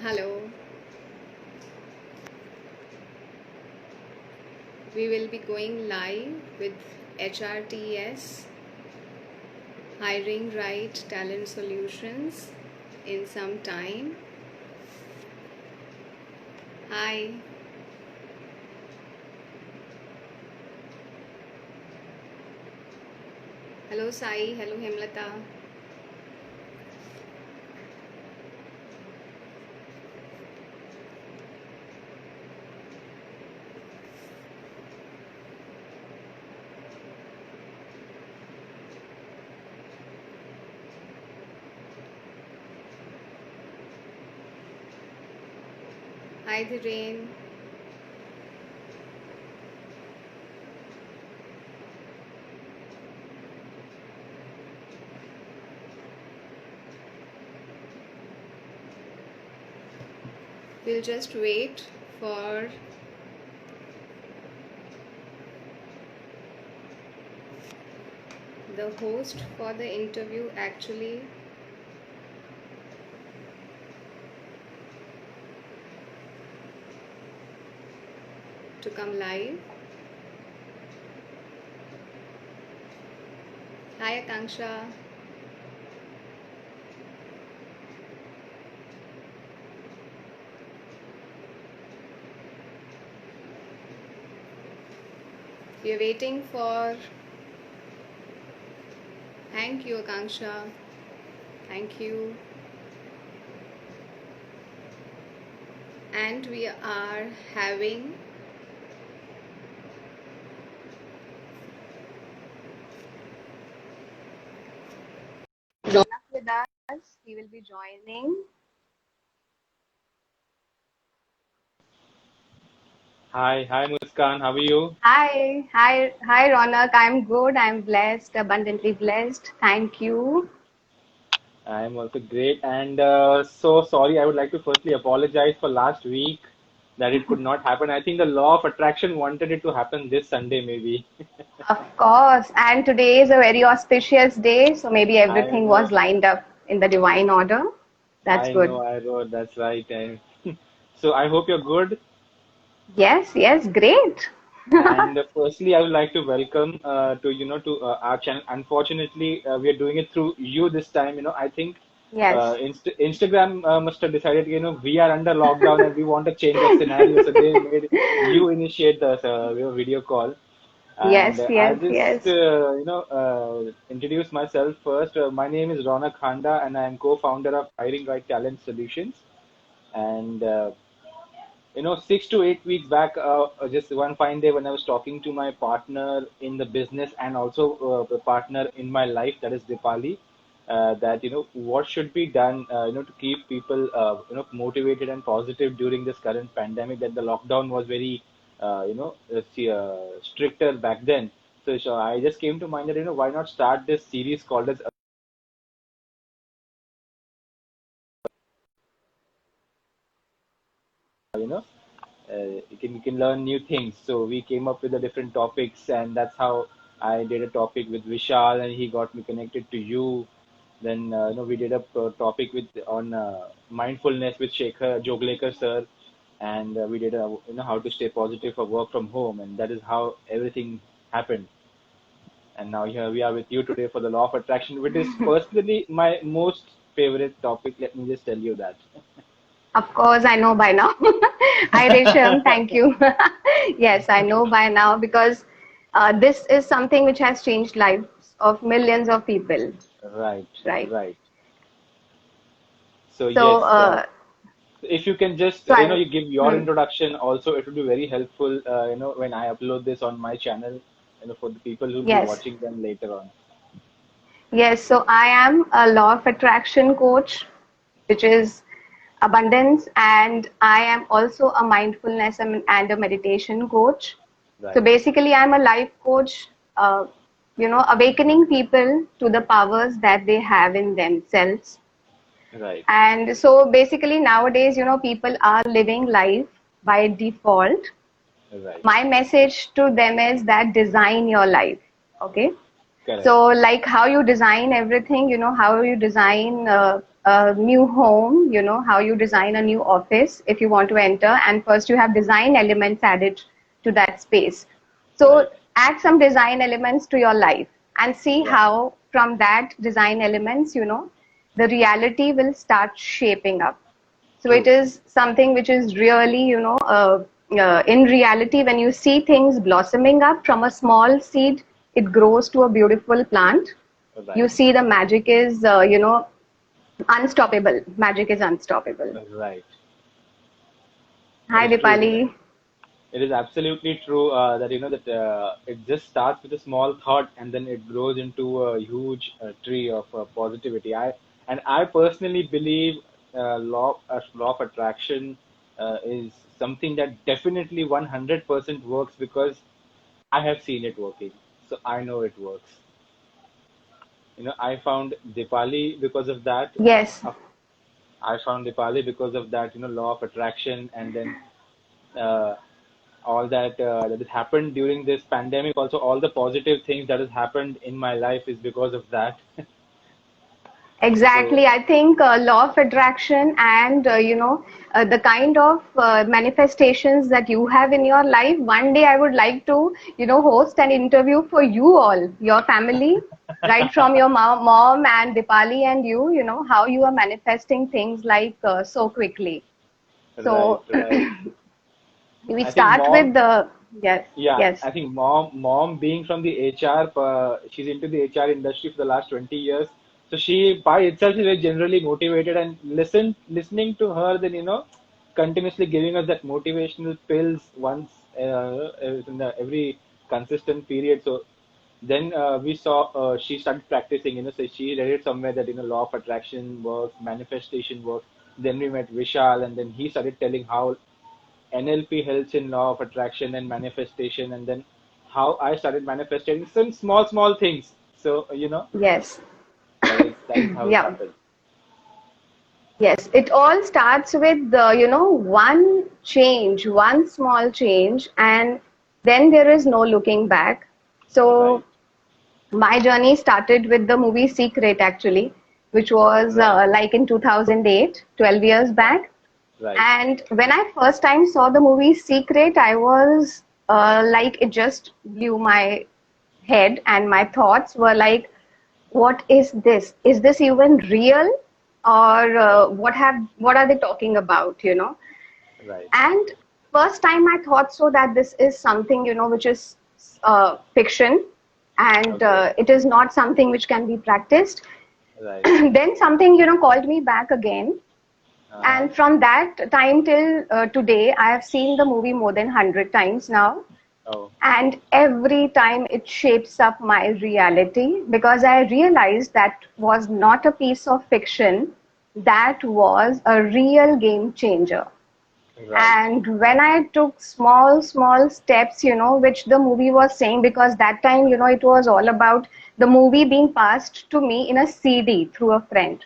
Hello, we will be going live with HRTS Hiring Right Talent Solutions in some time. Hi, hello Sai, hello Hemlata. Hi Dhiren. We'll just wait for the host for the interview actually to come live. Hi Akanksha. We are waiting for. Thank you, Akanksha. Thank you. And we are having Ronak with us. He will be joining. Hi Muskan, how are you? Hi, Ronak. I'm good. I'm blessed, abundantly blessed. Thank you. I am also great and so sorry. I would like to firstly apologize for last week that it could not happen. I think the law of attraction wanted it to happen this Sunday, maybe. Of course. And today is a very auspicious day, so maybe I everything was know, lined up in the divine order. That's good. I know, that's right. And so I hope you're good. Yes, yes, great. And firstly, I would like to welcome to our channel. Unfortunately, we are doing it through you this time. I think Yes. Instagram must have decided, we are under lockdown and we want to change that scenario. So they made you initiate the video call. And Yes, I'll yes, just yes. introduce myself first. My name is Ronak Khanda, and I am co-founder of Hiring Right Talent Solutions. And 6 to 8 weeks back, just one fine day when I was talking to my partner in the business and also the partner in my life, that is Dipali, that what should be done, to keep people motivated and positive during this current pandemic. That the lockdown was very stricter back then. So I just came to mind that why not start this series called as you know you can learn new things. So we came up with the different topics, and that's how I did a topic with Vishal, and he got me connected to you. Then we did a topic with on mindfulness with Shekhar Joglekar sir, and we did a how to stay positive for work from home, and that is how everything happened. And now here we are with you today for the law of attraction, which is personally my most favorite topic. Let me just tell you that. Of course, I know by now. Hi, Resham. Thank you. Yes, I know by now because this is something which has changed lives of millions of people, Right, right? right. So So, yes, if you can just so you give your hmm, introduction also, it would be very helpful when I upload this on my channel, for the people who'll be yes, watching them later on. yes. So I am a law of attraction coach, which is abundance, and I am also a mindfulness and a meditation coach. So Right, basically, I'm a life coach, awakening people to the powers that they have in themselves. right, And so basically, nowadays, people are living life by default. right. My message to them is that design your life. Okay. Correct. So, like how you design everything, how you design a new home, how you design a new office if you want to enter, and first you have design elements added to that space. So Right. add some design elements to your life and see Right. how from that design elements, the reality will start shaping up. So it True. is something which is really, in reality, when you see things blossoming up from a small seed, it grows to a beautiful plant. You Right. see the magic is, unstoppable. Magic is unstoppable. Right. That Hi, is true. Dipali. It is absolutely true that that it just starts with a small thought and then it grows into a huge tree of positivity. I personally believe law of attraction is something that definitely 100% works because I have seen it working, so I know it works. I found Dipali because of that. Yes, Uh, I found Dipali because of that, law of attraction, and then uh, all that has happened during this pandemic. Also, all the positive things that has happened in my life is because of that. So, exactly. I think law of attraction and the kind of manifestations that you have in your life. One day, I would like to host an interview for you all, your family, right from your mom and Dipali and you. How you are manifesting things like so quickly. right, So right. we I think start with mom, the yes, yeah, yes, I think mom being from the HR, she's into the HR industry for the last 20 years. So she by itself is very generally motivated, and listening to her, then continuously giving us that motivational pills once in every consistent period. So then we saw she started practicing. So she read it somewhere that law of attraction works, manifestation works. Then we met Vishal, and then he started telling how NLP helps in law of attraction and manifestation, and then how I started manifesting some small things. So yes. that is how it Yeah. happened. Yes, it all starts with one change, one small change, and then there is no looking back. So Right, my journey started with the movie Secret actually, which was right, like in 2008, 12 years right, back. right, And when I first time saw the movie Secret, I was like, it just blew my head, and my thoughts were like, what is this? Is this even real? Or right, what are they talking about, right. And first time I thought so that this is something, which is fiction, and Okay, it is not something which can be practiced. right. Then something, called me back again. Uh-huh. And from that time till today, I have seen the movie more than 100 times now. Oh, And every time it shapes up my reality because I realized that was not a piece of fiction, that was a real game changer. right, And when I took small steps, which the movie was saying, because that time, it was all about the movie being passed to me in a CD through a friend.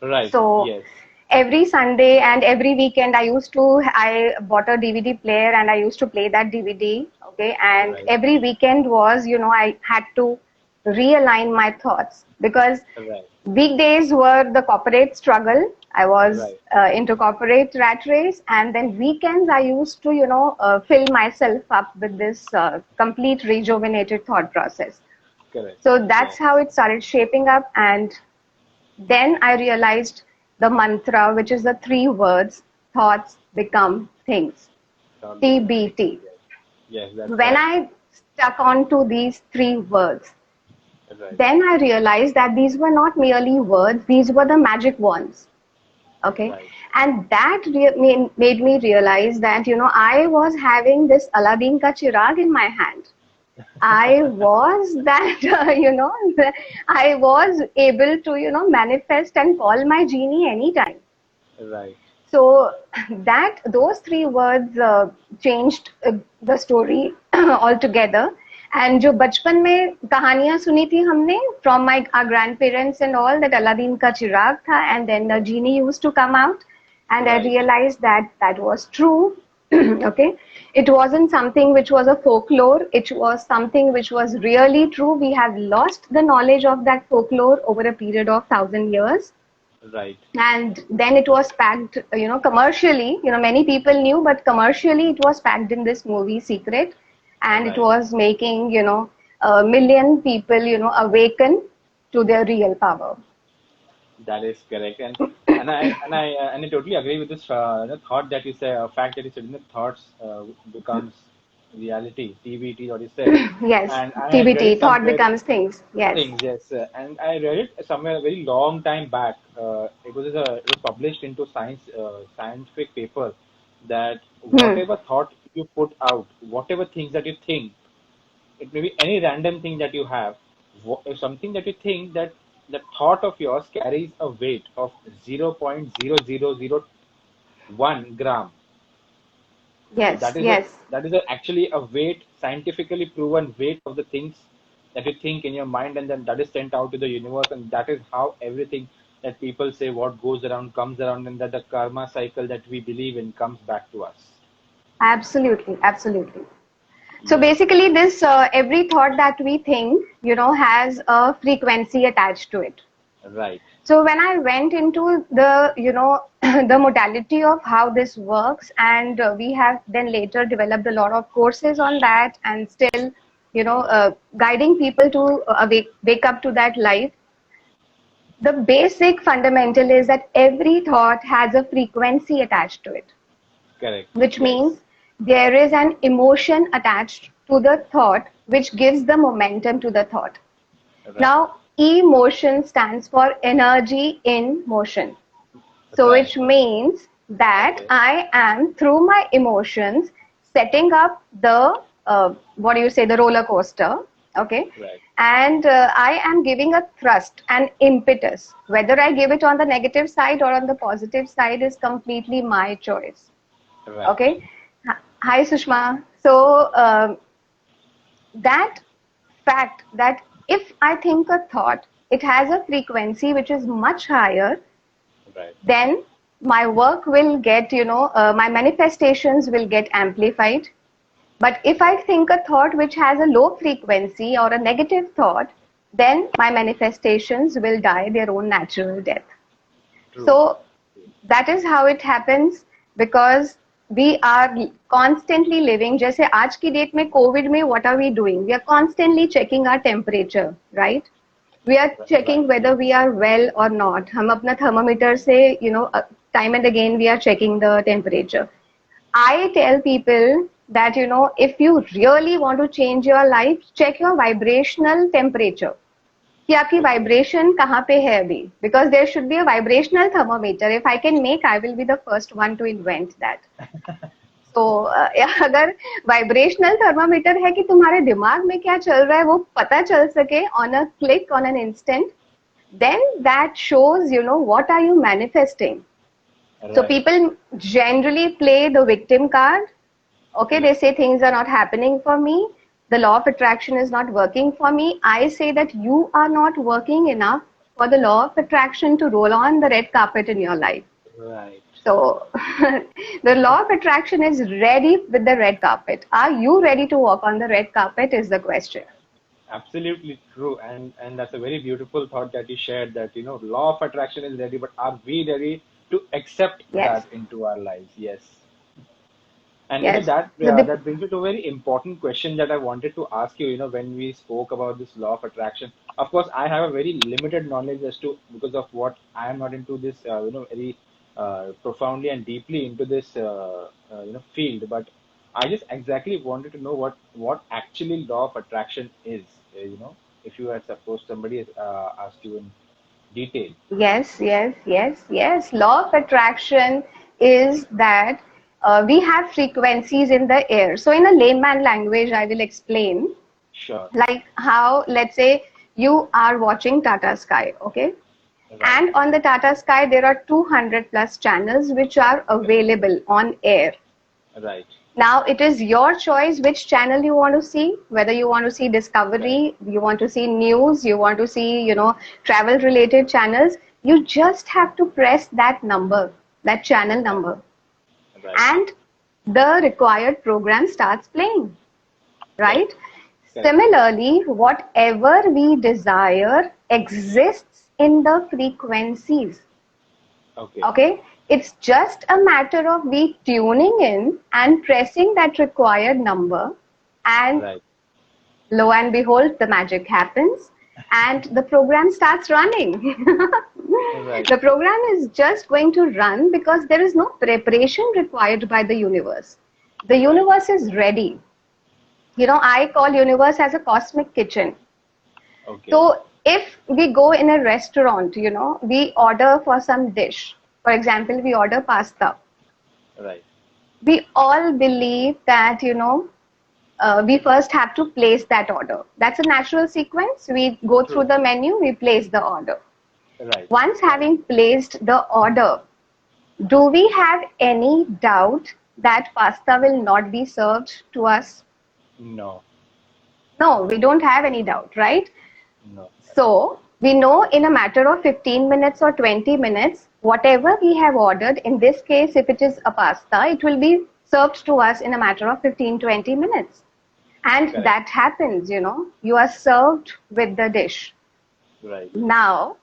right. So Yes, every Sunday and every weekend, I bought a DVD player and I used to play that DVD. Okay. And right, every weekend was, I had to realign my thoughts because right, weekdays were the corporate struggle. I was right. into corporate rat race. And then weekends, I used to, fill myself up with this complete rejuvenated thought process. Correct. So that's Yes. how it started shaping up. And then I realized the mantra, which is the three words, thoughts become things, Thought become things. TBT. Yes. Yes, that's When I stuck onto these three words, right, then I realized that these were not merely words, these were the magic wands. Okay. right, And that made me realize that, I was having this Aladdin ka chirag in my hand. I was that, I was able to, manifest and call my genie anytime. right, So that those three words changed the story altogether. And जो बचपन में कहानियां सुनी थी हमने from our grandparents and all, that Aladdin का चिराग था, and then the genie used to come out, and I right, realized that that was true. Okay, it wasn't something which was a folklore, it was something which was really true. We have lost the knowledge of that folklore over a period of 1,000 years. Right. And then it was packed, commercially, many people knew, but commercially it was packed in this movie Secret, and it Right. was making, a million people, awaken to their real power. That is correct, and I totally agree with this the thought that you say, fact that you said, thoughts becomes reality. TBT, what you said, Yes, and I had read TBT, it thought somewhere. becomes things. Yes. Things, yes, and I read it somewhere a very long time back. It was published into scientific paper that Hmm. whatever thought you put out, whatever things that you think, it may be any random thing that you have. If something that you think, that the thought of yours carries a weight of 0.0001 gram. So Yes, that is a yes. actually a weight, scientifically proven weight of the things that you think in your mind, and then that is sent out to the universe, and that is how everything that people say, what goes around comes around, and that the karma cycle that we believe in comes back to us. Absolutely, absolutely. So Yes. basically, this every thought that we think, has a frequency attached to it. Right. So when I went into the, the modality of how this works, and we have then later developed a lot of courses on that, and still, guiding people to wake up to that life. The basic fundamental is that every thought has a frequency attached to it, Correct. which Yes. means there is an emotion attached to the thought, which gives the momentum to the thought. Right. Now, emotion stands for energy in motion. So, Right. which means that Okay. I am, through my emotions, setting up the, what do you say, the roller coaster, okay? Right. And I am giving a thrust, an impetus. Whether I give it on the negative side or on the positive side is completely my choice, Right. okay? Hi, Sushma. So, that fact that if I think a thought, it has a frequency which is much higher, Right. then my work will get, my manifestations will get amplified. But if I think a thought which has a low frequency or a negative thought, then my manifestations will die their own natural death. True. So that is how it happens, because we are constantly living, जैसे आज की date में Covid में what are we doing? We are constantly checking our temperature, right? We are Right. checking whether we Yes. are well or not. हम अपना thermometer से, time and again we are checking the temperature. I tell people that, if you really want to change your life, check your vibrational temperature. कि आपकी Okay. Vibration कहाँ पे है अभी, because there should be a vibrational thermometer. If I can make, I will be the first one to invent that. तो अगर vibrational thermometer है कि तुम्हारे दिमाग में क्या चल रहा है वो पता चल सके on a click, on an instant, then that shows, what are you manifesting. So Right. people generally play the victim card. Okay, they Right. say things are not happening for me, the law of attraction is not working for me. I say that you are not working enough for the law of attraction to roll on the red carpet in your life. Right. So the law of attraction is ready with the red carpet. Are you ready to walk on the red carpet is the question. Absolutely true, and that's a very beautiful thought that you shared. That law of attraction is ready, but are we ready to accept Yes, that into our lives? Yes. And yes. that So the, that brings me to a very important question that I wanted to ask you. When we spoke about this law of attraction, of course, I have a very limited knowledge as to, because of what I am not into this, very profoundly and deeply into this, field. But I just exactly wanted to know what actually law of attraction is. If you had, suppose somebody has asked you in detail. yes, yes, yes, yes. Law of attraction is that we have frequencies in the air. So in a layman language, I will explain, Sure. like how, let's say, you are watching Tata Sky, okay? Right. And on the Tata Sky, there are 200 plus channels which are available on air. Right. Now, it is your choice which channel you want to see, whether you want to see Right. Discovery, you want to see news, you want to see, travel related channels. You just have to press that number, that channel Right. number, Right. and the required program starts playing, Correct. right? Correct. Similarly, whatever we desire exists in the frequencies. Okay. Okay, it's just a matter of we tuning in and pressing that required number, and Right. lo and behold, the magic happens and the program starts running. Right. The program is just going to run because there is no preparation required by the universe. The Right. universe is ready. I call universe as a cosmic kitchen. Okay. So if we go in a restaurant, we order for some dish. For example, we order pasta. Right. We all believe that, we first have to place that order. That's a natural sequence. We go through True. the menu, we place the order. Right. Once Right. having placed the order, do we have any doubt that pasta will not be served to us? No. No, we don't have any doubt, right? No. So we know in a matter of 15 minutes or 20 minutes, whatever we have ordered, in this case, if it is a pasta, it will be served to us in a matter of 15, 20 minutes. And Correct. that happens, you are served with the dish. Right. Now,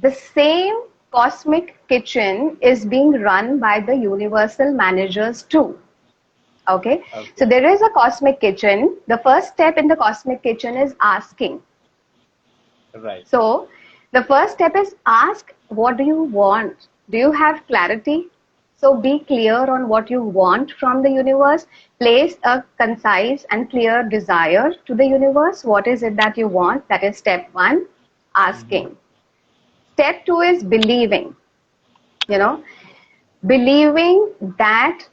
the same cosmic kitchen is being run by the universal managers too. Okay. So Okay. there is a cosmic kitchen. The first step in the cosmic kitchen is asking. Right. So the first step is ask, what do you want? Do you have clarity? So be clear on what you want from the universe. Place a concise and clear desire to the universe. What is it that you want? That is step one, Mm-hmm. asking. Step two is believing, you Right. know, believing that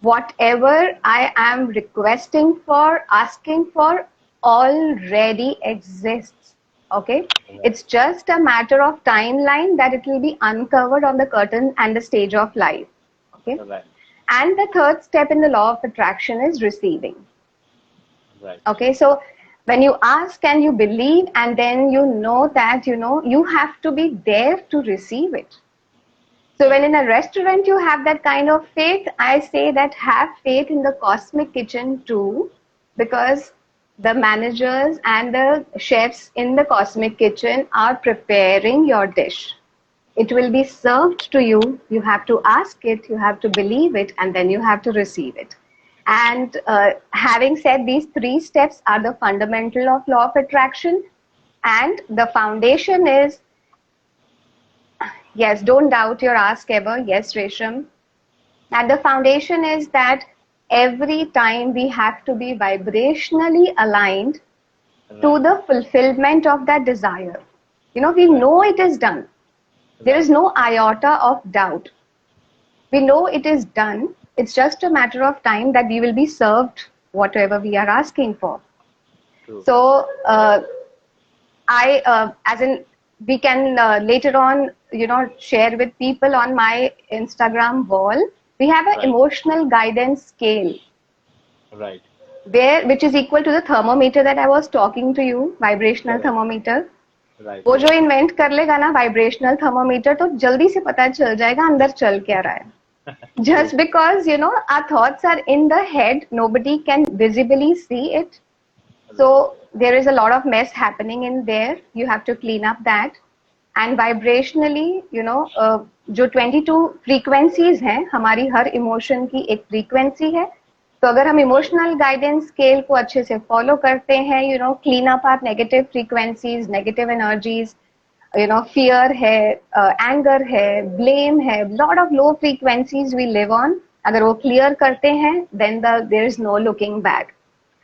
whatever I am requesting for, asking for, already exists. Okay? Right. It's just a matter of timeline that it will be uncovered on the curtain and the stage of life. Okay? Right. And the third step in the law of attraction is receiving. Right. Okay? So when you ask and you believe, and then you know that, you have to be there to receive it. So when Correct. in a restaurant you have that kind of faith, I say that have faith in the cosmic kitchen too, because the managers and the chefs in the cosmic kitchen are preparing your dish. It will be served to you. You have to ask it, you have to believe it, and then you have to receive it. And having said, these three steps are the fundamental of law of attraction, and the foundation is, yes, don't doubt your ask ever. Yes, Resham. And the foundation is that every time we have to be vibrationally aligned to Right. the fulfillment of that desire. We Right. know it is done. There is Right. no iota of doubt. We know it is done. It's just a matter of time that we will be served whatever we are asking for. True. So, as in, we can later on, share with people on my Instagram wall. We have an Right. emotional guidance scale Right. which is equal to the thermometer that I was talking to you, vibrational Correct. thermometer. Right. वो Right. जो invent कर लेगा ना vibrational thermometer, तो जल्दी से पता चल जाएगा अंदर चल क्या रहा है. True. Just because our thoughts are in the head, nobody can visibly see it. So Right. there is a lot of mess happening in there. You have to clean up that. And vibrationally, जो 22 frequencies हैं, हमारी हर emotion की एक frequency है. तो अगर हम Right. Emotional guidance scale को अच्छे से फॉलो करते हैं, clean up our negative frequencies, negative energies, fear है, एंगर है, ब्लेम है, lot of low frequencies we live on. अगर वो क्लियर करते हैं, then there is no looking back.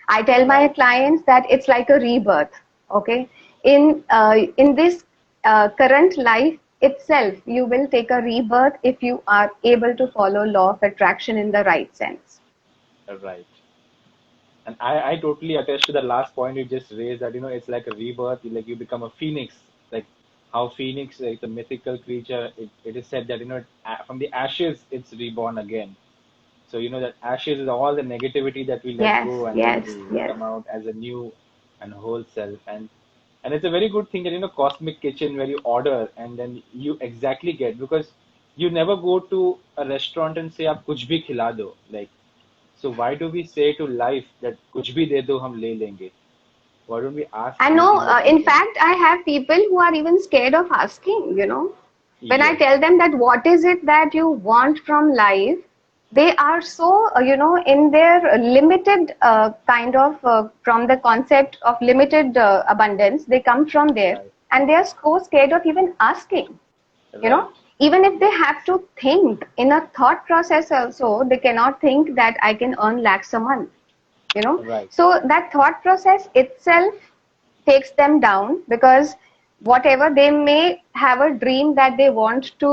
I tell my Right. clients that it's like a rebirth. Okay, in this current life itself, you will take a rebirth if you are able to follow law of attraction in the right sense. Right. And I totally attach to the last point you just raised that, it's like a rebirth, like you become a phoenix, like how phoenix, like the mythical creature, it is said that, from the ashes, it's reborn again. So, that ashes is all the negativity that we let Yes, go and then yes, we yes. come out as a new and whole self. And it's a very good thing that, cosmic kitchen where you order and then you exactly get, because you never go to a restaurant and say, "Aap kuch bhi khila do." Like, so why do we say to life that kuch bhi de do, hum le lenge? Why don't we ask I know, anything that we in want? fact, I have people who are even scared of asking. When I Yes. tell them that what is it that you want from life, they are so, in their limited kind of, from the concept of limited abundance, they come from there Right. and they are so scared of even asking, you Right. know, even if they have to think in a thought process also, they cannot think that I can earn lakhs a month, you know. Right. So that thought process itself takes them down because whatever they may have a dream that they want to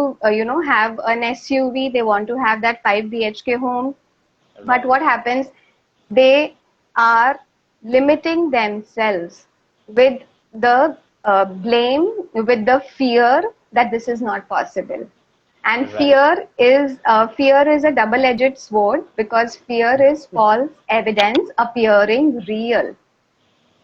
have an SUV, they want to have that 5 BHK home, but Right. what happens, they are limiting themselves with the blame, with the fear that this is not possible. And Right. fear is a double edged sword because fear is false evidence appearing real.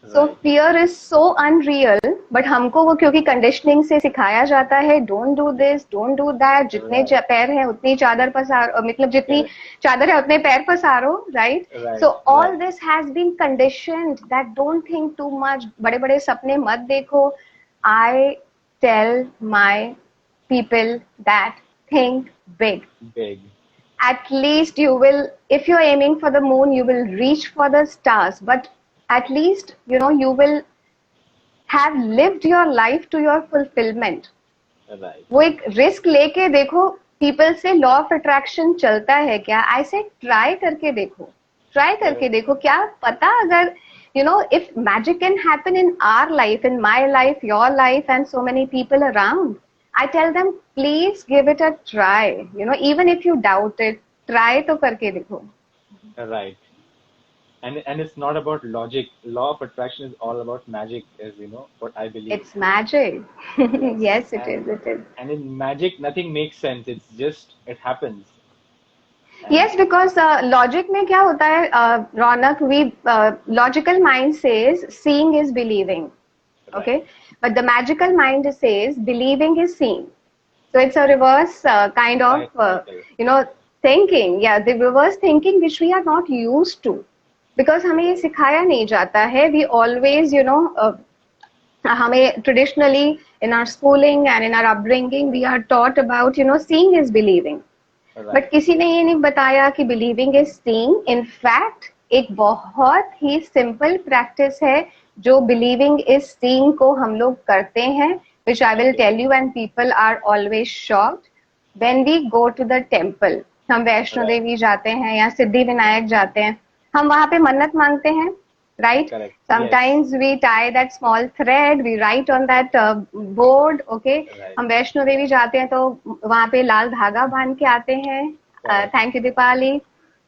So Right. Fear is so unreal, but हमको वो क्योंकि conditioning से सिखाया जाता है, don't do this, don't do that, जितने Right. पैर हैं उतनी चादर पसारो, मतलब जितनी Correct. चादर है उतने पैर पसारो, right. Right. So all Right. This has been conditioned that don't think too much, बड़े बड़े सपने मत देखो. I tell my people that think big. Big. At least you will, if you're aiming for the moon, you will reach for the stars, but at least you will have lived your life to your fulfillment. Right. वो एक risk लेके देखो. People से law of attraction चलता है क्या, ऐसे try करके देखो, ट्राई करके Correct. देखो, क्या पता अगर if magic can happen in our life, in my life, your life, and so many people around. I tell them, please give it a try. Even if you doubt it, try to करके देखो. Right. And it's not about logic. Law of attraction is all about magic, as what I believe. It's magic. Yes. Yes, it And is. It is. and in magic, nothing makes sense. It's just it happens. And Yes, because logic में क्या होता है, रौनक, we logical mind says seeing is believing, right. okay, but the magical mind says believing is seeing. So it's a reverse kind of Right cycle. thinking. Yeah, the reverse thinking which we are not used to because हमें ये Right. सिखाया नहीं जाता है. We always हमें traditionally in our schooling and in our upbringing we are taught about seeing is believing. Right. But किसी ने ये नहीं बताया कि बिलीविंग इज सीइंग. इनफैक्ट एक बहुत ही सिंपल प्रैक्टिस है जो बिलीविंग इज सीइंग को हम लोग करते हैं, which I will Okay. Tell you, and people are always shocked. When we go to the temple, हम वैष्णो Right. देवी जाते हैं या सिद्धि विनायक जाते हैं, हम वहां पे मन्नत मांगते हैं, right? Correct. Yes. Sometimes we tie that small thread, we write on that board, okay? Right. हम वैष्णो देवी जाते हैं तो वहां पे लाल धागा बांध के आते हैं. Correct. Thank you Deepali.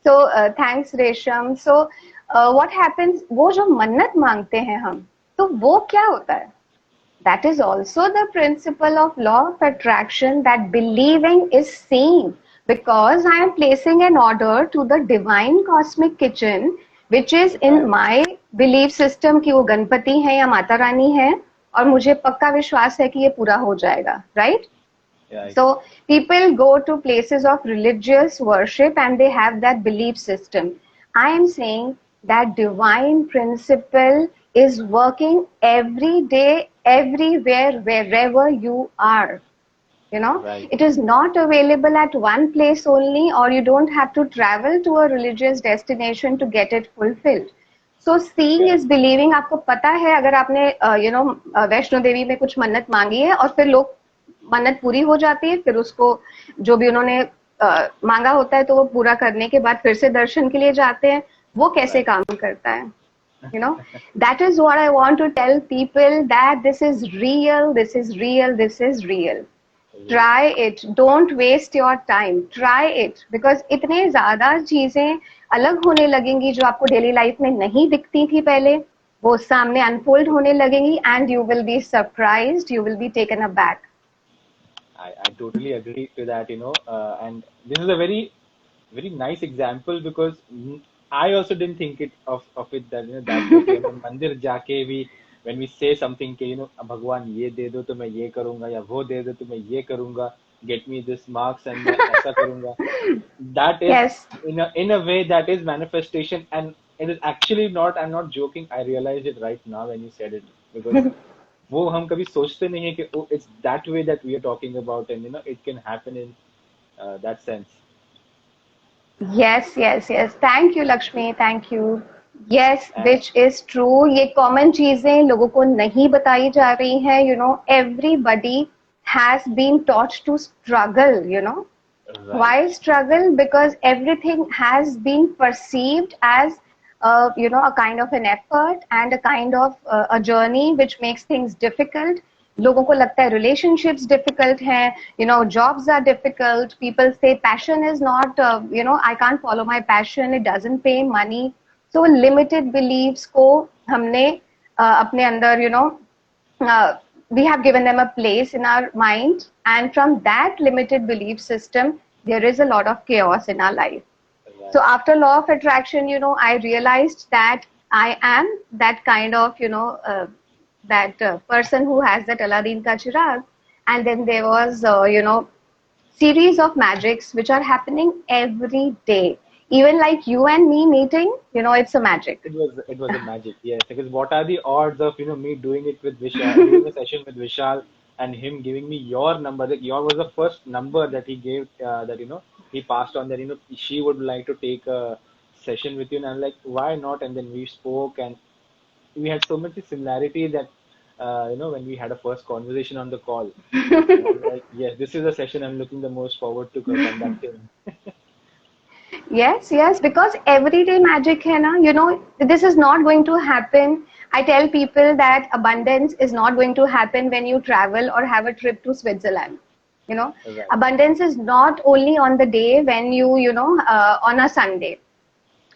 So thanks Resham. So what happens, वो जो मन्नत मांगते हैं हम, तो वो क्या होता है? That is also the principle of law of attraction, that believing is seeing, because I am placing an order to the divine cosmic kitchen which is in Right. my belief system कि वो गणपति है या माता रानी है, और मुझे पक्का विश्वास है कि ये पूरा हो जाएगा, right? Right. So people go to places of religious worship and they have that belief system. I am saying that divine principle is working every day, everywhere, wherever you are. Right. It is not available at one place only, or you don't have to travel to a religious destination to get it fulfilled. So seeing Correct. is believing. आपको पता है अगर आपने वैष्णो देवी में कुछ मन्नत मांगी है और फिर लोग मन्नत पूरी हो जाती है, फिर उसको जो भी उन्होंने मांगा होता है तो वो पूरा करने के बाद फिर से दर्शन के लिए जाते हैं, वो कैसे Right. काम करता है? That is what I want to tell people, that this is real, this is real, this is real. Try it. Don't waste your time. Try it. Because इतने ज्यादा चीजें अलग होने लगेंगी जो आपको डेली लाइफ में नहीं दिखती थी पहले, वो सामने अनफोल्ड होने लगेंगी, and you will be surprised, you will be taken aback. I totally agree to that, and this is a very, very nice example because I also didn't think of it that, that way. कि हम मंदिर जाके भी when we say something कि, भगवान ये दे दो तो मैं ये करूंगा, या वो दे दो तो मैं ये करूंगा, get me this marks and मैं ऐसा करूंगा. That is, Yes. in a way, that is manifestation, and it is actually not. I'm not joking. I realized it right now when you said it, because वो हम कभी सोचते नहीं है कि oh, it's that way that we are talking about, and it can happen in that sense. Yes, yes, yes. Thank you, Lakshmi. Thank you. Yes, And which is true. ये common चीजें लोगों को नहीं बताई जा रही हैं. Everybody has been taught to struggle. right, Why struggle? Because everything has been perceived as, a kind of an effort and a kind of a journey which makes things difficult. लोगों को लगता है relationships difficult हैं, jobs are difficult. People say passion is not, I can't follow my passion. It doesn't pay money. So limited beliefs को हमने अपने अंदर, uh, we have given them a place in our mind, and from that limited belief system there is a lot of chaos in our life. So right, after law of attraction, I realized that I am that kind of, that person who has that Aladdin ka chirag. And then there was, series of magics which are happening every day. Even like you and me meeting, it's a magic. it was a magic, yes. Because what are the odds of me doing it with Vishal, doing a session with Vishal, and him giving me your number? Like your was the first number that he gave, that he passed on, that she would like to take a session with you, and I'm like, why not? And then we spoke, and we had so much similarity that when we had a first conversation on the call, and I'm like, yes, this is a session I'm looking the most forward to conducting. Yes, yes, because everyday magic hai na, this is not going to happen. I tell people that abundance is not going to happen when you travel or have a trip to Switzerland. Right, Abundance is not only on the day when on a Sunday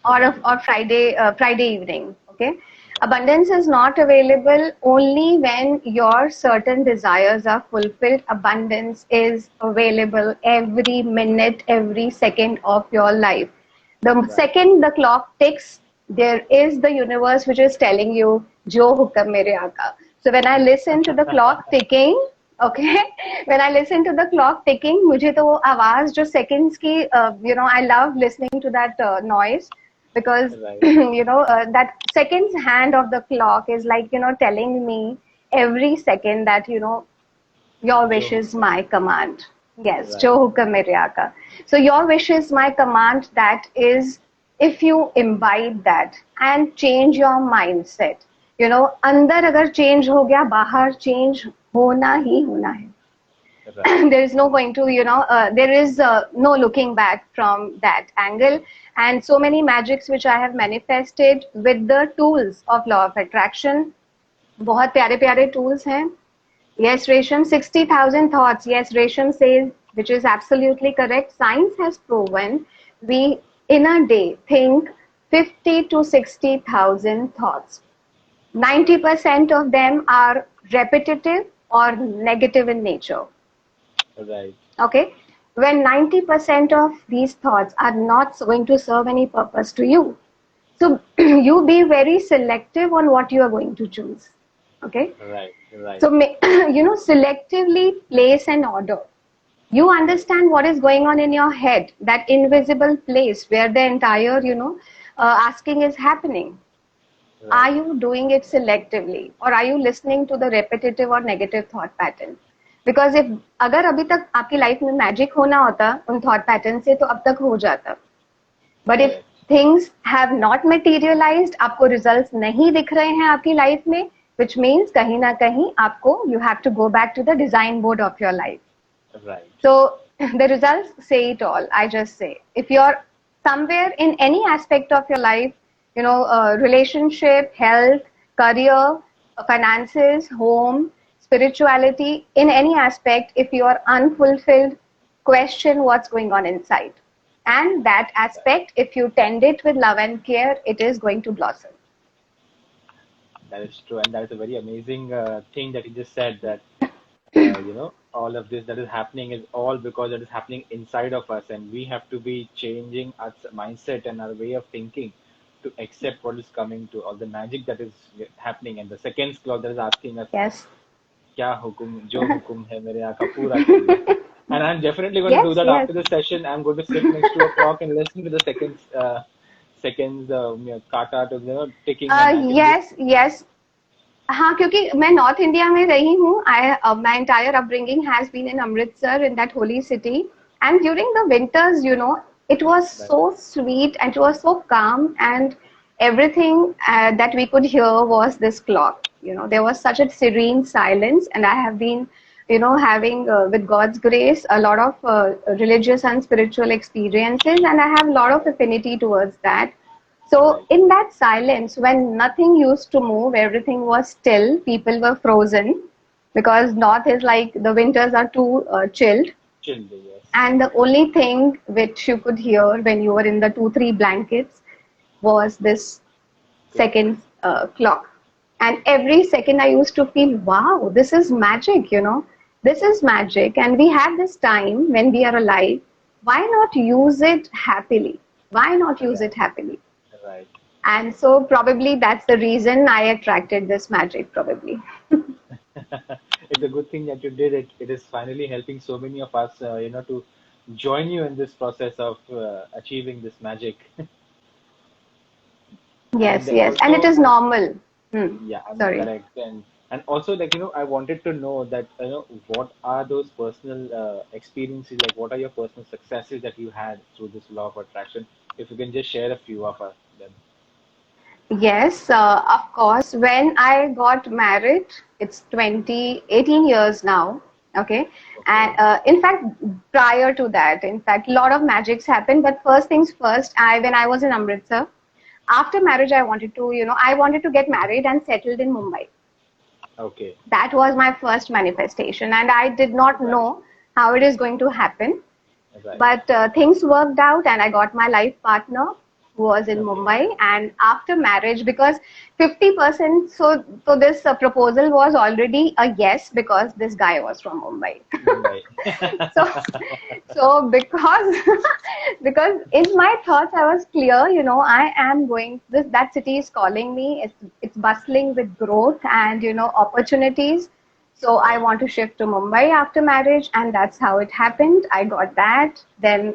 right, or Friday evening. Okay, abundance is not available only when your certain desires are fulfilled. Abundance is available every minute, every second of your life. The right, second the clock ticks, there is the universe which is telling you, "Jo hukam mere aaka." So when I listen to the clock ticking, okay, when I listen to the clock ticking, मुझे तो वो आवाज जो seconds की, I love listening to that noise, because right. that seconds hand of the clock is like telling me every second that your जो wish is हुक्म my command. Yes, jo right, hukam mere aaka. So your wish is my command. That is, if you imbibe that and change your mindset, अंदर अगर change हो गया, बाहर change होना ही होना है. right, There is no going to, there is no looking back from that angle. And so many magics which I have manifested with the tools of law of attraction. बहुत प्यारे प्यारे tools हैं. Yes, Resham, 60,000 thoughts. Yes, Resham says, which is absolutely correct. Science has proven we in a day think 50 to 60,000 thoughts. 90% of them are repetitive or negative in nature. right, Okay, when 90% of these thoughts are not going to serve any purpose to you, so you be very selective on what you are going to choose. Okay, right, right, so selectively place an order. You understand what is going on in your head, that invisible place where the entire asking is happening. Are right, you doing it selectively, or are you listening to the repetitive or negative thought pattern? Because if अगर अभी तक आपकी life में magic होना होता उन thought pattern से, तो अब तक हो जाता. But if correct, things have not materialised, आपको रिजल्ट्स नहीं दिख रहे हैं आपकी लाइफ में, which means कहीं ना कहीं आपको you have to go back to the design board of your life. right, So the results say it all. I just say, if you're somewhere in any aspect of your life, relationship, health, career, finances, home, spirituality, in any aspect, if you are unfulfilled, question what's going on inside. And that aspect, if you tend it with love and care, it is going to blossom. That is true, and that is a very amazing thing that you just said, that all of this that is happening is all because it is happening inside of us, and we have to be changing our mindset and our way of thinking to accept what is coming, to all the magic that is happening, and the seconds clock that is asking us, Yes. क्या हुकुम जो हुकुम है मेरे आका पूरा करिए. And I'm definitely going to do Yes, that yes. after the session. I'm going to sit next to a clock and listen to the seconds kata to ticking and I can just Yes, yes. हाँ, क्योंकि मैं north India में रही हूँ. My entire upbringing has been in Amritsar, in that holy city. And during the winters, it was Right. so sweet and it was so calm, and everything that we could hear was this clock. There was such a serene silence, and I have been, having, with God's grace, a lot of religious and spiritual experiences, and I have a lot of affinity towards that. So, Right. in that silence, when nothing used to move, everything was still, people were frozen because North is like the winters are too chilled. Chilled, yes. And the only thing which you could hear when you were in the 2, 3 blankets was this Clock. second clock. And every second I used to feel, wow, this is magic. This is magic. And we have this time when we are alive. Why not use it happily? Why not use Right. it happily? Right. And so probably that's the reason I attracted this magic, probably. It's a good thing that you did it. It is finally helping so many of us, to join you in this process of achieving this magic. And Yes, yes. And it also, is normal. Hmm. yeah, I'm Sorry. correct. And also, like, I wanted to know that, what are those personal experiences, like what are your personal successes that you had through this law of attraction? If you can just share a few of us, then. Yes, of course. When I got married, it's 18 years now. Okay. And Okay. in fact, prior to that, in fact, a lot of magics happened. But first things first, when I was in Amritsar, after marriage, I wanted to get married and settled in Mumbai. Okay. That was my first manifestation, and I did not Right. know how it is going to happen. Right. But things worked out, and I got my life partner who was in Okay. Mumbai. And after marriage, because 50%, so this proposal was already a yes because this guy was from Mumbai. Mumbai. so so because because in my thoughts I was clear, I am going this that city is calling me. It's bustling with growth and opportunities. So I Right. want to shift to Mumbai after marriage, and that's how it happened. I got that. Then,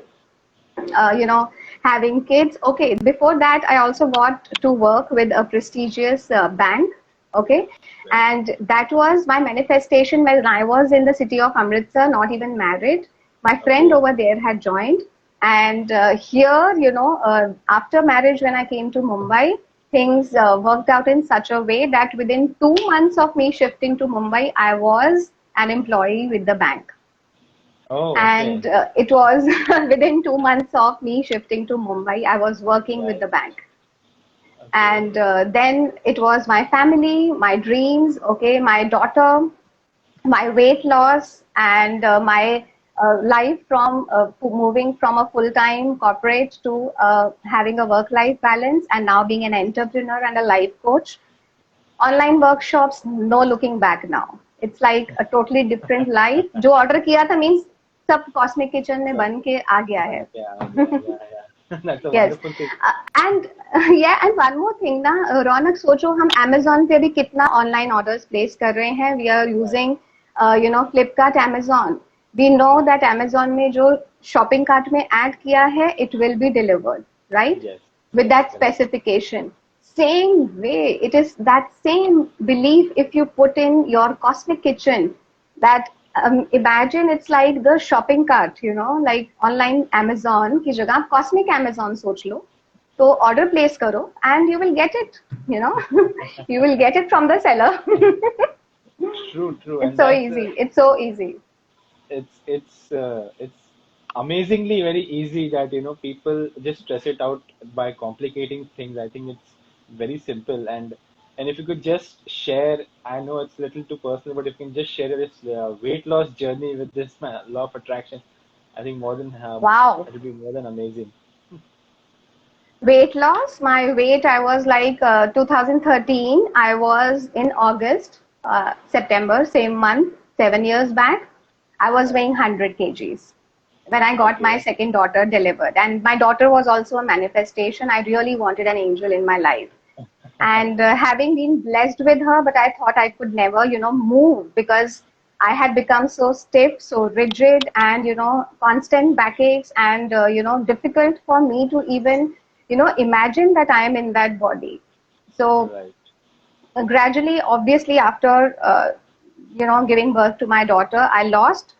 uh, you know, having kids. Okay, before that, I also got to work with a prestigious bank. Okay, Right. and that was my manifestation when I was in the city of Amritsar, not even married. My friend Okay. over there had joined, and here, after marriage, when I came to Mumbai, things worked out in such a way that within 2 months of me shifting to Mumbai, I was an employee with the bank. Oh, And okay. it was within 2 months of me shifting to Mumbai, I was working with Right. the bank. Okay. And then it was my family, my dreams, okay, my daughter, my weight loss, and my life from moving from a full time corporate to having a work life balance, and now being an entrepreneur and a life coach. Online workshops, no looking back now. It's like a totally different life. जो order किया था means सब cosmic kitchen में Right. बन के आ गया Bun है. ke aa gaya. Yeah, yeah. That's a Yes. wonderful thing. And yeah, and one more thing ना, रौनक सोचो हम Amazon पे भी कितना online orders place कर रहे हैं. We are Right. using Flipkart, Amazon. We know Right. that Amazon में जो shopping cart में add किया है, it will be delivered, right? Yes. With Yes. that Correct. specification. Same way, it is that same belief if you put in your cosmic kitchen, that imagine it's like the shopping cart, like online Amazon की जगह आप cosmic Amazon सोच लो. तो order place करो and you will get it, you know. You will get it from the seller. True. True. It's And so that's easy. It's so easy. it's amazingly very easy that people just stress it out by complicating things. I think it's very simple. And if you could just share, I know it's a little too personal, but if you can just share this weight loss journey with this law of attraction, I think Wow. it would be more than amazing. Weight loss, my weight, I was like 2013. I was in August, September, same month, 7 years back. I was Right. weighing 100 kgs when I got my Okay. second daughter delivered. And my daughter was also a manifestation. I really wanted an angel in my life. And having been blessed with her, but I thought I could never, move because I had become so stiff, so rigid, and constant backaches, and difficult for me to even imagine that I am in that body. So Right. gradually, obviously, after giving birth to my daughter, I lost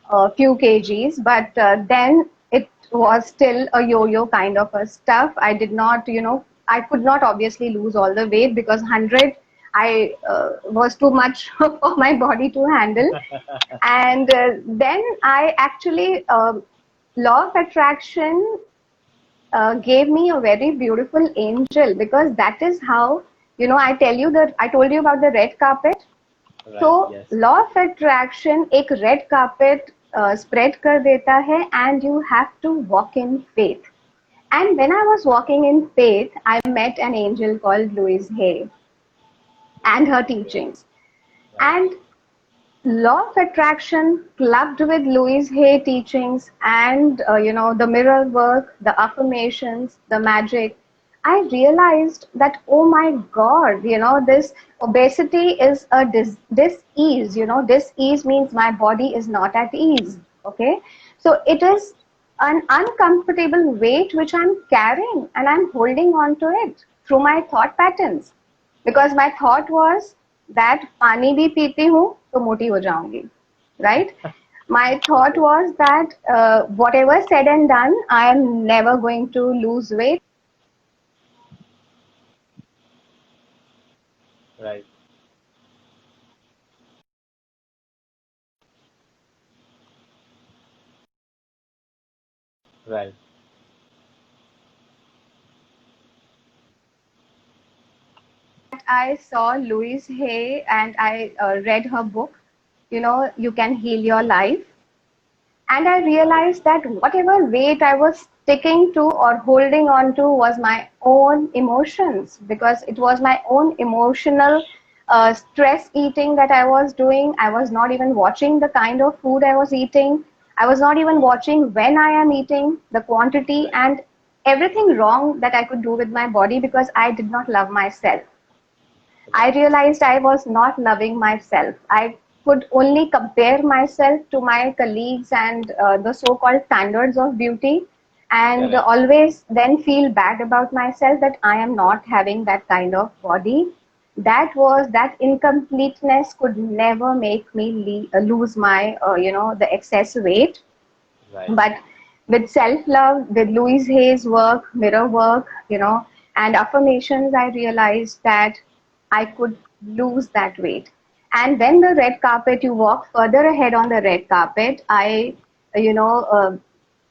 a few kgs, but then it was still a yo-yo kind of a stuff. I did not, I could not obviously lose all the weight because 100 I was too much for my body to handle. And then I actually, law of attraction gave me a very beautiful angel, because that is how, I told you about the red carpet. तो Right. Yes. Law of attraction एक red carpet spread कर देता है, and you have to walk in faith. And when I was walking in faith, I met an angel called Louise Hay and her Okay. teachings. Right. And law of attraction clubbed with Louise Hay teachings and the mirror work, the affirmations, the magic, I realized that, oh my God, this obesity is a dis-ease. Dis-ease means my body is not at ease. Okay, so it is an uncomfortable weight which I'm carrying, and I'm holding on to it through my thought patterns, because my thought was that पानी भी पीती हूँ तो मोटी हो जाऊंगी, right? My thought Okay. was that whatever said and done, I am never going to lose weight. Right. Right. I saw Louise Hay and I read her book, You Can Heal Your Life. And I Right. realized that whatever weight I was sticking to or holding on to was my own emotions, because it was my own emotional stress eating that I was doing. I was not even watching the kind of food I was eating. I was not even watching when I am eating, the quantity, Right. and everything wrong that I could do with my body, because I did not love myself. I Right. realized I was not loving myself. I could only compare myself to my colleagues and the so called standards of beauty, and Correct. always then feel bad about myself that I am not having that kind of body. That incompleteness could never make me lose my, the excess weight. Right. But with self love, with Louise Hay's work, mirror work, and affirmations, I realized that I could lose that weight. And then the red carpet, you walk further ahead on the red carpet. You know, uh,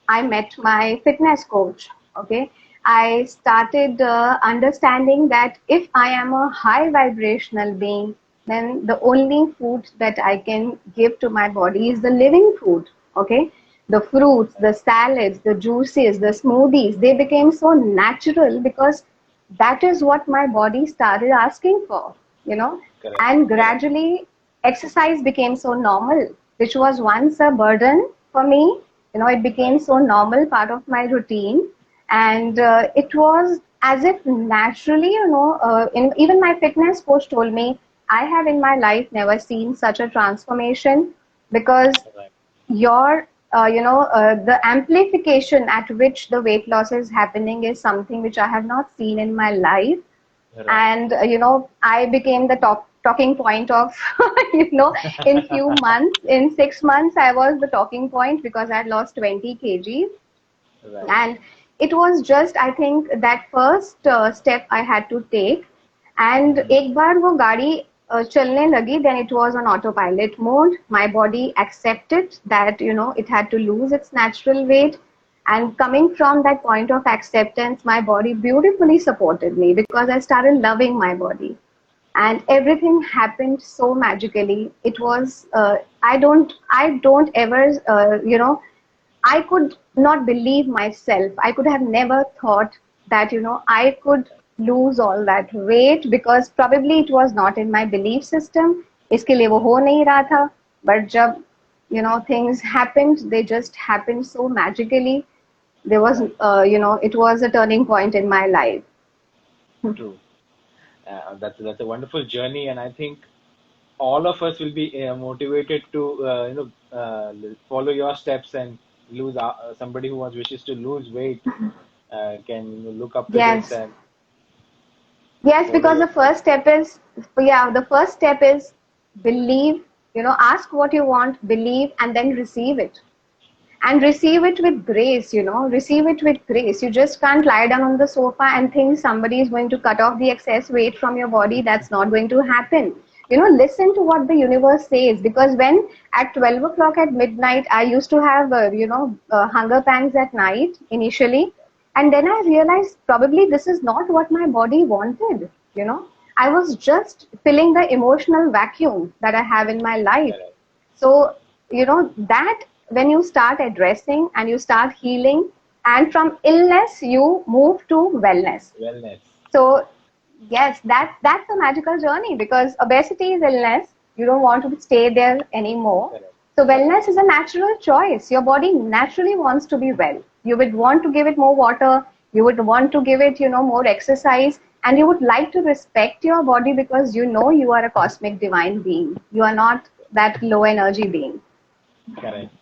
I met my fitness coach. Okay. I started understanding that if I am a high vibrational being, then the only food that I can give to my body is the living food. Okay. The fruits, the salads, the juices, the smoothies, they became so natural because that is what my body started asking for, Correct. and Correct. gradually exercise became so normal, which was once a burden for me. It became Right. so normal part of my routine, and it was as if naturally, even my fitness coach told me, I have in my life never seen such a transformation, because Right. the amplification at which the weight loss is happening is something which I have not seen in my life. Right. And I became the talking point of in few months, in 6 months, I was the talking point because I had lost 20 kgs. Right. And it was just, I think, that first step I had to take. And Mm-hmm. एक बार वो गाड़ी चलने लगी, then it was on autopilot mode. My body accepted that it had to lose its natural weight, and coming from that point of acceptance, my body beautifully supported me because I started loving my body, and everything happened so magically. It was I don't ever I could not believe myself. I could have never thought that, I could lose all that weight, because probably it was not in my belief system. इसके लिए वो हो नहीं रहा था. But जब, things happened, they just happened so magically. There was, Right. it was a turning point in my life. True. That's a wonderful journey, and I think all of us will be motivated to follow your steps and lose somebody who wants wishes to lose weight can look up to this Yes. and Yes, What are because your the first step is, yeah, the first step is believe, ask what you want, believe, and then receive it. And receive it with grace, receive it with grace. You just can't lie down on the sofa and think somebody is going to cut off the excess weight from your body. That's not going to happen. Listen to what the universe says, because when at 12 o'clock at midnight, I used to have hunger pangs at night initially, and then I realized probably this is not what my body wanted. I was just filling the emotional vacuum that I have in my life. correct? So, that when you start addressing and you start healing, and from illness, you move to wellness. Wellness. So, yes, that's a magical journey, because obesity is illness. You don't want to stay there anymore. Correct. So, wellness is a natural choice. Your body naturally wants to be well. You would want to give it more water. You would want to give it, more exercise. And you would like to respect your body, because you are a cosmic divine being. You are not that low energy being. Correct.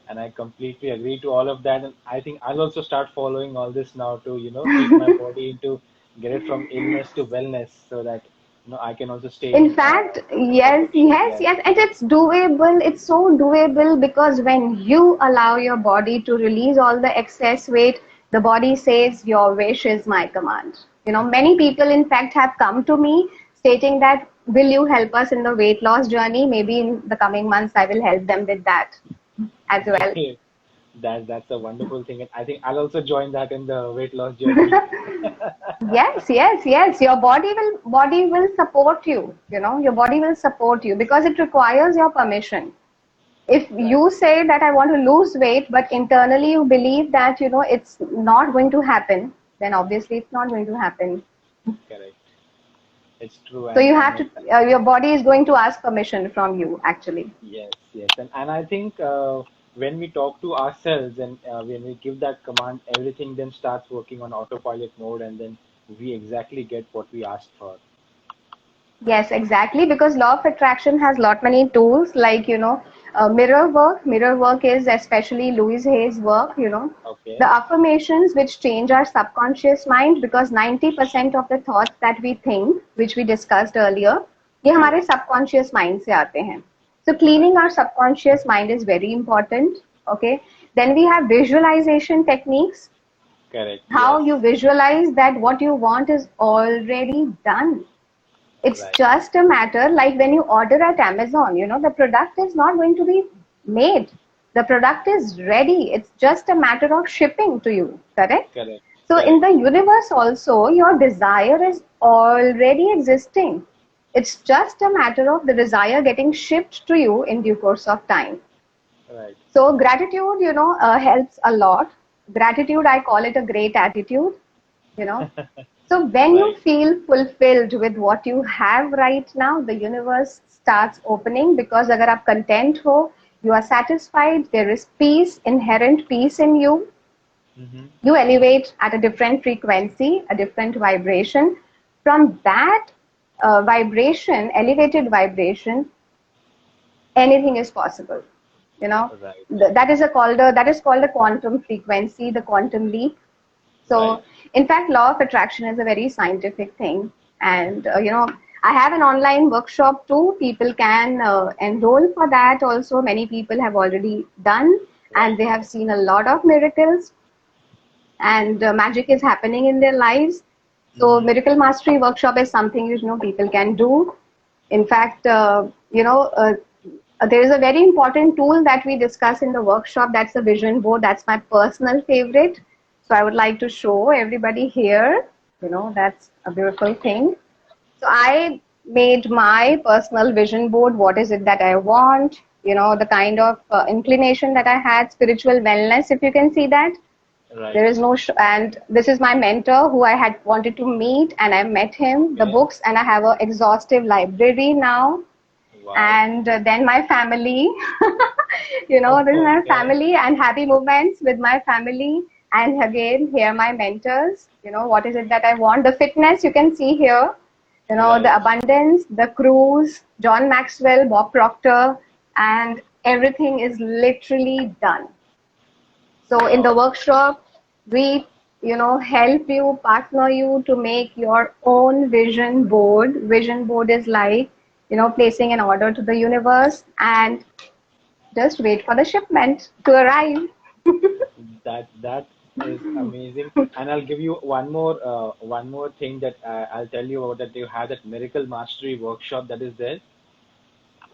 And I completely agree to all of that. And I think I'll also start following all this now to, keep my body into get it from illness to wellness so that, I can also stay In in fact, better yes, shape. yes, Yes. yes, and it's doable. It's so doable, because when you allow your body to release all the excess weight, the body says, "Your wish is my command." Many people, in fact, have come to me stating that, "Will you help us in the weight loss journey?" Maybe in the coming months, I will help them with that as well. Okay. That's a wonderful thing. And I think I'll also join that in the weight loss journey. Yes, yes, yes. Your body will support you. Your body will support you, because it requires your permission. If Right. you say that I want to lose weight, but internally you believe that it's not going to happen, then obviously it's not going to happen. Correct. It's true. So you And have to, your body is going to ask permission from you, actually. yes, yes. And I think when we talk to ourselves and when we give that command, everything then starts working on autopilot mode, and then we exactly get what we asked for. Yes, exactly. Because law of attraction has lot many tools, like mirror work. Mirror work is especially Louise Hay's work. The Okay. affirmations which change our subconscious mind, because 90% of the thoughts that we think, which we discussed earlier, ये हमारे Yes. subconscious mind से आते हैं. So Right. cleaning our subconscious mind is very important. Okay. Then we have visualization techniques. Correct. How Yes. you visualize that what you want is already done. It's Right. just a matter, like when you order at Amazon, the product is not going to be made. The product is ready. It's just a matter of shipping to you, correct? Correct. So in Correct. the universe also, your desire is already existing. It's just a matter of the desire getting shipped to you in due course of time. Right. So gratitude, helps a lot. Gratitude, I call it a great attitude, you know. So when you Right. feel fulfilled with what you have right now, the universe starts opening, because agar aap content ho, you are satisfied, there is peace, inherent peace in you. Mm-hmm. You elevate at a different frequency, a different vibration. From that vibration, elevated vibration, anything is possible. You know, Right. that is called a quantum frequency, the quantum leap. Right. So, in fact, law of attraction is a very scientific thing. And, I have an online workshop too. People can enroll for that also. Many people have already done, and Right. they have seen a lot of miracles, and magic is happening in their lives. So, Mm-hmm. Miracle Mastery Workshop is something people can do. In fact, there is a very important tool that we discuss in the workshop. That's the vision board. That's my personal favorite. So I would like to show everybody here. That's a beautiful Okay. thing. So I made my personal vision board. What is it that I want? The kind of inclination that I had, spiritual wellness, if you can see that. There Right. is no, and this is my mentor who I had wanted to meet, and I met him, the Okay. books, and I have an exhaustive library now. Wow. And then my family, this is Oh, my okay. family and happy moments with my family. And again, here are my mentors. What is it that I want? The fitness you can see here, the Right. abundance, the cruise, John Maxwell, Bob Proctor, and everything is literally done. So in the Wow. workshop, we help you, partner you to make your own vision board. Vision board is like, placing an order to the universe and just wait for the shipment to arrive. That is amazing. And I'll give you one more thing that I'll tell you about, that you have that Miracle Mastery workshop that is there.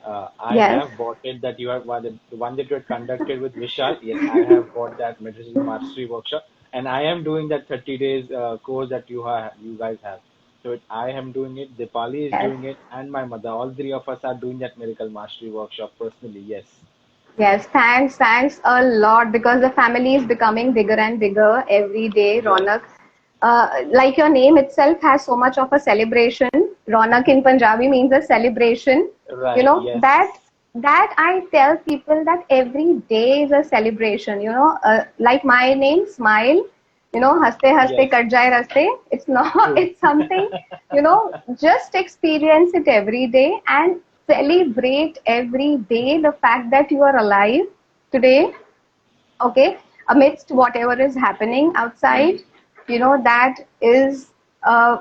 I Yes, have bought it, that you have the one that you had conducted with Vishal. Yes, I have bought that Miracle Mastery workshop, and I am doing that 30 days course that you guys have. So I am doing it. Dipali is yes. doing it, and my mother. All three of us are doing that Miracle Mastery workshop personally. Yes. Yes, thanks a lot because the family is becoming bigger and bigger every day, Right. Ronak. Like your name itself has so much of a celebration. Ronak in Punjabi means a celebration. You Right. know Yes. that I tell people that every day is a celebration. Like my name, Smile. Haste haste Yes. kat jaye raste. It's not. True. It's something. Just experience it every day and celebrate every day the fact that you are alive today, okay, amidst whatever is happening outside. That is uh,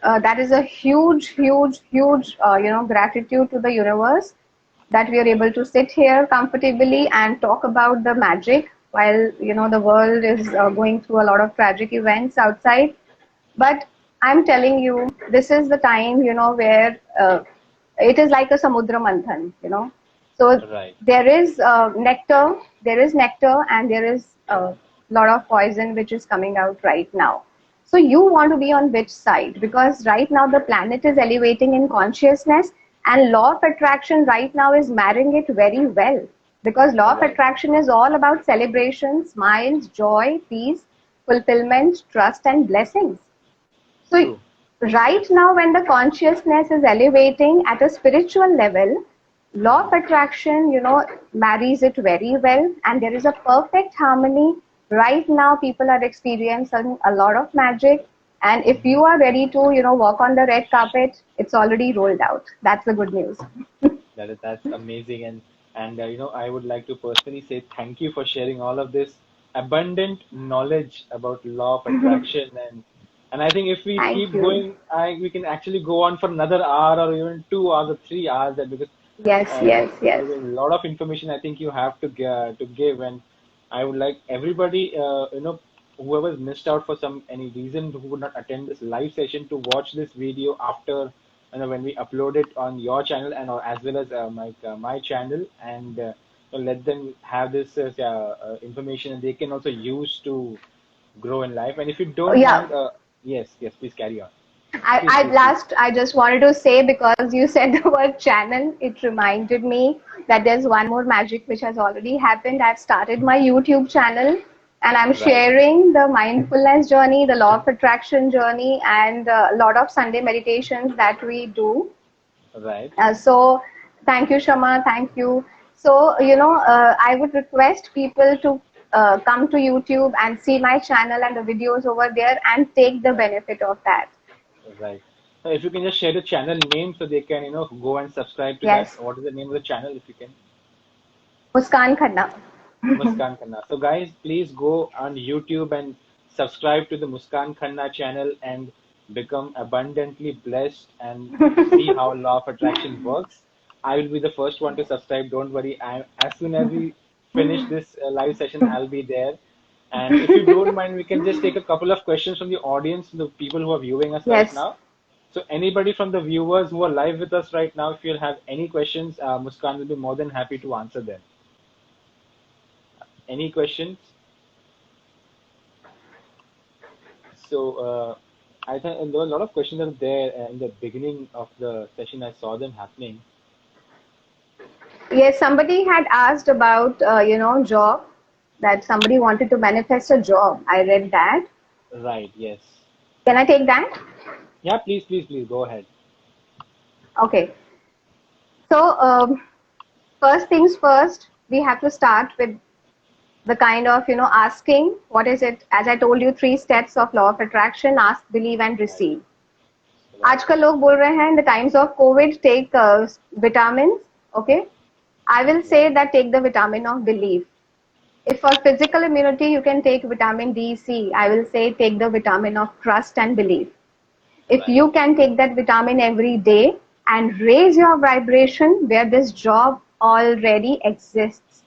that is a huge gratitude to the universe that we are able to sit here comfortably and talk about the magic while the world is going through a lot of tragic events outside. But I'm telling you, this is the time, where it is like a samudra manthan. So Right. there is nectar, and there is a lot of poison which is coming out right now. So you want to be on which side? Because right now the planet is elevating in consciousness, and law of attraction right now is marrying it very well. Because law of Right. attraction is all about celebration, smiles, joy, peace, fulfillment, trust, and blessings. So, True. right now, when the consciousness is elevating at a spiritual level, law of attraction, marries it very well, and there is a perfect harmony. Right now, people are experiencing a lot of magic, and if Mm-hmm. you are ready to, walk on the red carpet, it's already rolled out. That's the good news. That's amazing, and I would like to personally say thank you for sharing all of this abundant knowledge about law of attraction, and I think if we Thank keep you. going, we can actually go on for another hour or even 2 hours or 3 hours, that because Yes, yes, yes. there's a lot of information I think you have to give, and I would like everybody, whoever's missed out for some any reason who would not attend this live session, to watch this video after, when we upload it on your channel, and as well as my channel, and let them have this information, and they can also use to grow in life. And if you don't Yeah. mind, yes, yes, please carry on. I Please, please. last I just wanted to say, because you said the word channel, it reminded me that there's one more magic which has already happened. I've started my YouTube channel, and I'm Right, sharing the mindfulness journey, the law of attraction journey, and a lot of Sunday meditations that we do. right. So thank you, Shama. Thank you. So, I would request people to come to YouTube and see my channel and the videos over there and take the Right. benefit of that. Right. So if you can just share the channel name so they can, go and subscribe to that. Yes. What is the name of the channel, if you can? Muskan Khanna. Muskan Khanna. So guys, please go on YouTube and subscribe to the Muskan Khanna channel and become abundantly blessed and see how law of attraction works. I will be the first one to subscribe. Don't worry. As soon as we finish this live session, I'll be there. And if you don't mind, we can just take a couple of questions from the audience, the people who are viewing us right Yes. now. So anybody from the viewers who are live with us right now, if you'll have any questions, Muskan will be more than happy to answer them. Any questions? So I think there were a lot of questions that were there in the beginning of the session. I saw them happening. Yes, somebody had asked about, job, that somebody wanted to manifest a job. I read that. Right. Yes. Can I take that? Yeah. Please, please, please go ahead. Okay. So, first things first, we have to start with the kind of, asking what is it. As I told you, 3 steps of law of attraction: ask, believe, and Right. receive. Right. आजकल लोग बोल रहे हैं, in the times of COVID, take vitamins. Okay, I will say Right. that take the vitamin of belief. If for physical immunity you can take vitamin D, C, I will say take the vitamin of trust and belief. If Right. you can take that vitamin every day and raise your vibration where this job already exists,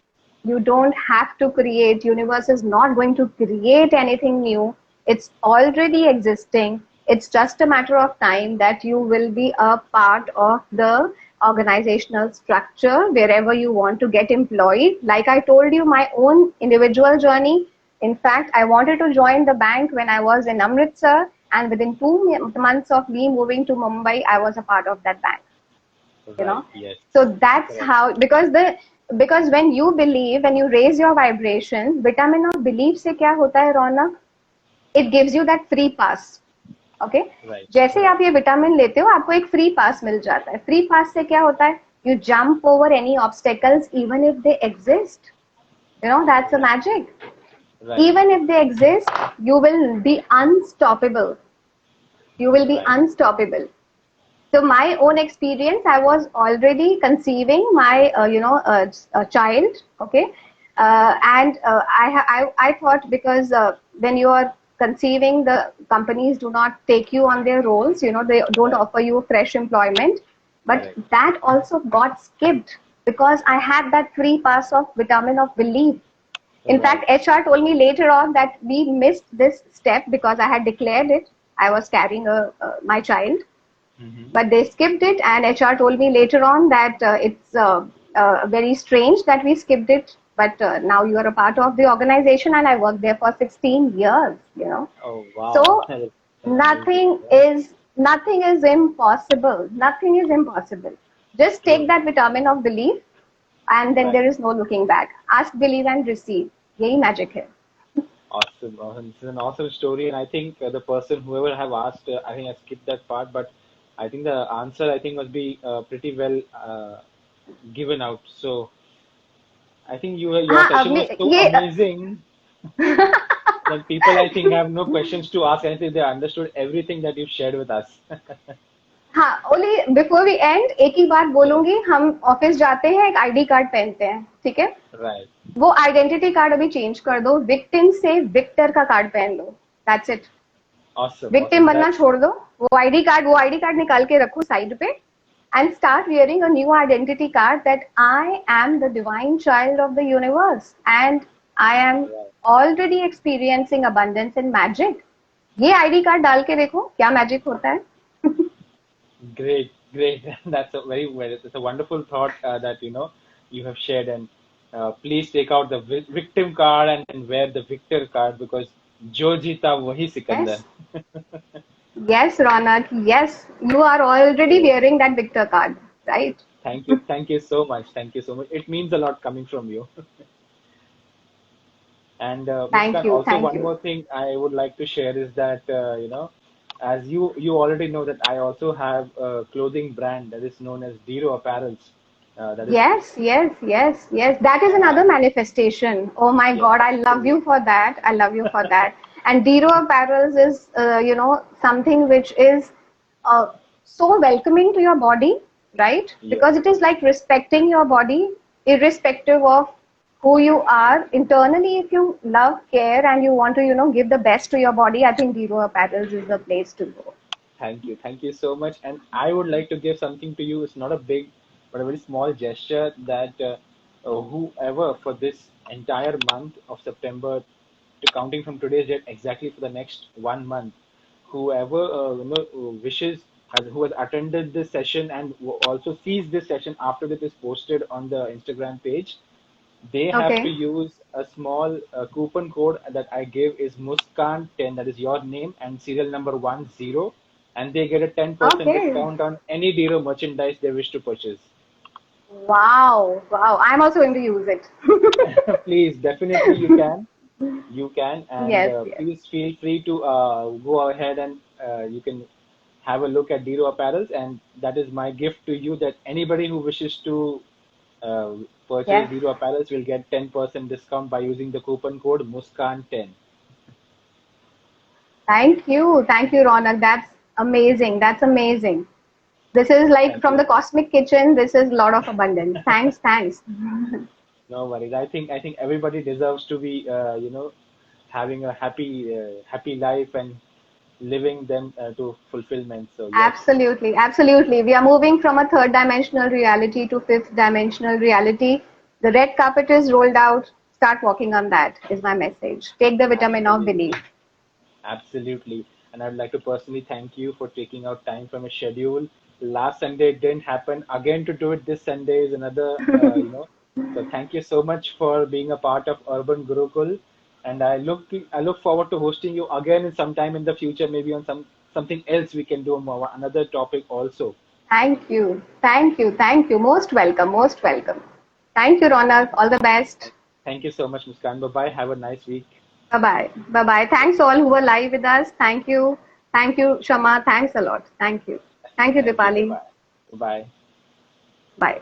you don't have to create. Universe is not going to create anything new. It's already existing. It's just a matter of time that you will be a part of the organizational structure wherever you want to get employed. Like I told you, my own individual journey. In fact, I wanted to join the bank when I was in Amritsar, and within 2 months of me moving to Mumbai, I was a part of that bank. You Right. know, Yes. so that's Correct. how, because when you believe, when you raise your vibration, vitamin of belief से क्या होता है रौनक? It gives you that free pass. Okay? Right. जैसे ही Right. आप ये vitamin लेते हो, आपको एक फ्री पास मिल जाता है. फ्री पास से क्या होता है? You jump over any obstacles, even if they exist. You know, that's a Right. magic. Right. Even if they exist, you will be unstoppable. You will be Right. unstoppable. So my own experience, I was already conceiving my child. Okay. I thought, because when you are conceiving, the companies do not take you on their roles, you know, they don't Right. offer you fresh employment, but Correct. that also got skipped because I had that free pass of vitamin of belief. In Right. fact, HR told me later on that we missed this step because I had declared it. I was carrying my child, Mm-hmm. but they skipped it. And HR told me later on that it's very strange that we skipped it. But now you are a part of the organization, and I worked there for 16 years. You know, Oh wow. so That's amazing. nothing is impossible. Nothing is impossible. Just take True. that vitamin of belief, and then Right. there is no looking back. Ask, believe, and receive. यही magic है. Awesome. Awesome. This is an awesome story, and I think the person, whoever have asked, I think I skipped that part, but I think the answer, I think, must be pretty well given out. So I think your हाँ session अभी was so ये amazing that people, I think, have no questions to ask. I think they understood everything that you shared with us. हाँ, only before we and एक ही बात Yes. बोलूंगी. हम office जाते हैं, एक आईडी कार्ड पहनते हैं, ठीक है? Right. वो आइडेंटिटी कार्ड अभी चेंज कर दो, विक्टिम से विक्टर का कार्ड पहन लो. That's it. Awesome. Victim Awesome. बनना That's छोड़ दो. वो आईडी कार्ड निकाल के रखो साइड पे, and start wearing a new identity card that I am the divine child of the universe and I am right. already experiencing abundance and magic. ये ID card डाल के देखो क्या मैजिक होता है. Great, great. That's a very well. It's a wonderful thought that you have shared, and please take out the victim card and then wear the victor card because जो जीता वही Sikandar. Yes. Yes, Ronak. Yes, you are already Great. wearing that Victor card, right? Thank you so much. Thank you so much. It means a lot coming from you. And Thank Muskan, you. also Thank one you. more thing I would like to share is that as you already know that I also have a clothing brand that is known as Dero Apparels. That is Yes, yes, yes, yes. That is uh, another manifestation. Oh my yes. God, I love So you for that. I love you for that. And Dero Apparels is, something which is so welcoming to your body, right? yes, Because it is like respecting your body, irrespective of who you are internally. If you love, care, and you want to, give the best to your body, I think Dero Apparels is the place to go. thank you so much. And I would like to give something to you. It's not a big, but a very small gesture that whoever for this entire month of September, to counting from today's date, exactly for the next 1 month, whoever wishes who has attended this session and also sees this session after it is posted on the Instagram page, they have to Okay. use a small coupon code that I give is Muskan10, that is your name and serial number 10, and they get a 10% Okay. discount on any Dero merchandise they wish to purchase. Wow. Wow. I'm also going to use it. Please, definitely you can. You can, and Yes, yes. please feel free to go ahead and you can have a look at Dero Apparels, and that is my gift to you that anybody who wishes to uh, purchase Yes. Dero Apparels will get 10% discount by using the coupon code Muskan10. Thank you. Thank you, Ronak. That's amazing. That's amazing. This is like Thank from you. the cosmic kitchen. This is a lot of abundance. Thanks. Thanks. No worries. I think everybody deserves to be having a happy life and living them to fulfillment. So yes, Absolutely, absolutely. We are moving from a third dimensional reality to fifth dimensional reality. The red carpet is rolled out. Start walking on that, is my message. Take the vitamin of belief. absolutely. Absolutely. And I'd like to personally thank you for taking out time from your schedule. Last Sunday it didn't happen. Again, to do it this Sunday is another, So thank you so much for being a part of Urban Gurukul. And I look forward to hosting you again in some time in the future, maybe on something else we can do more, another topic also. Thank you. Thank you. Thank you. Most welcome. Most welcome. Thank you, Ronak. All the best. Thank you so much, Muskan. Bye bye. Have a nice week. Bye bye. Bye bye. Thanks all who were live with us. Thank you. Thank you, Shama. Thanks a lot. Thank you. Thank you, Thank you. Bye Dipali. bye. Bye bye. Bye.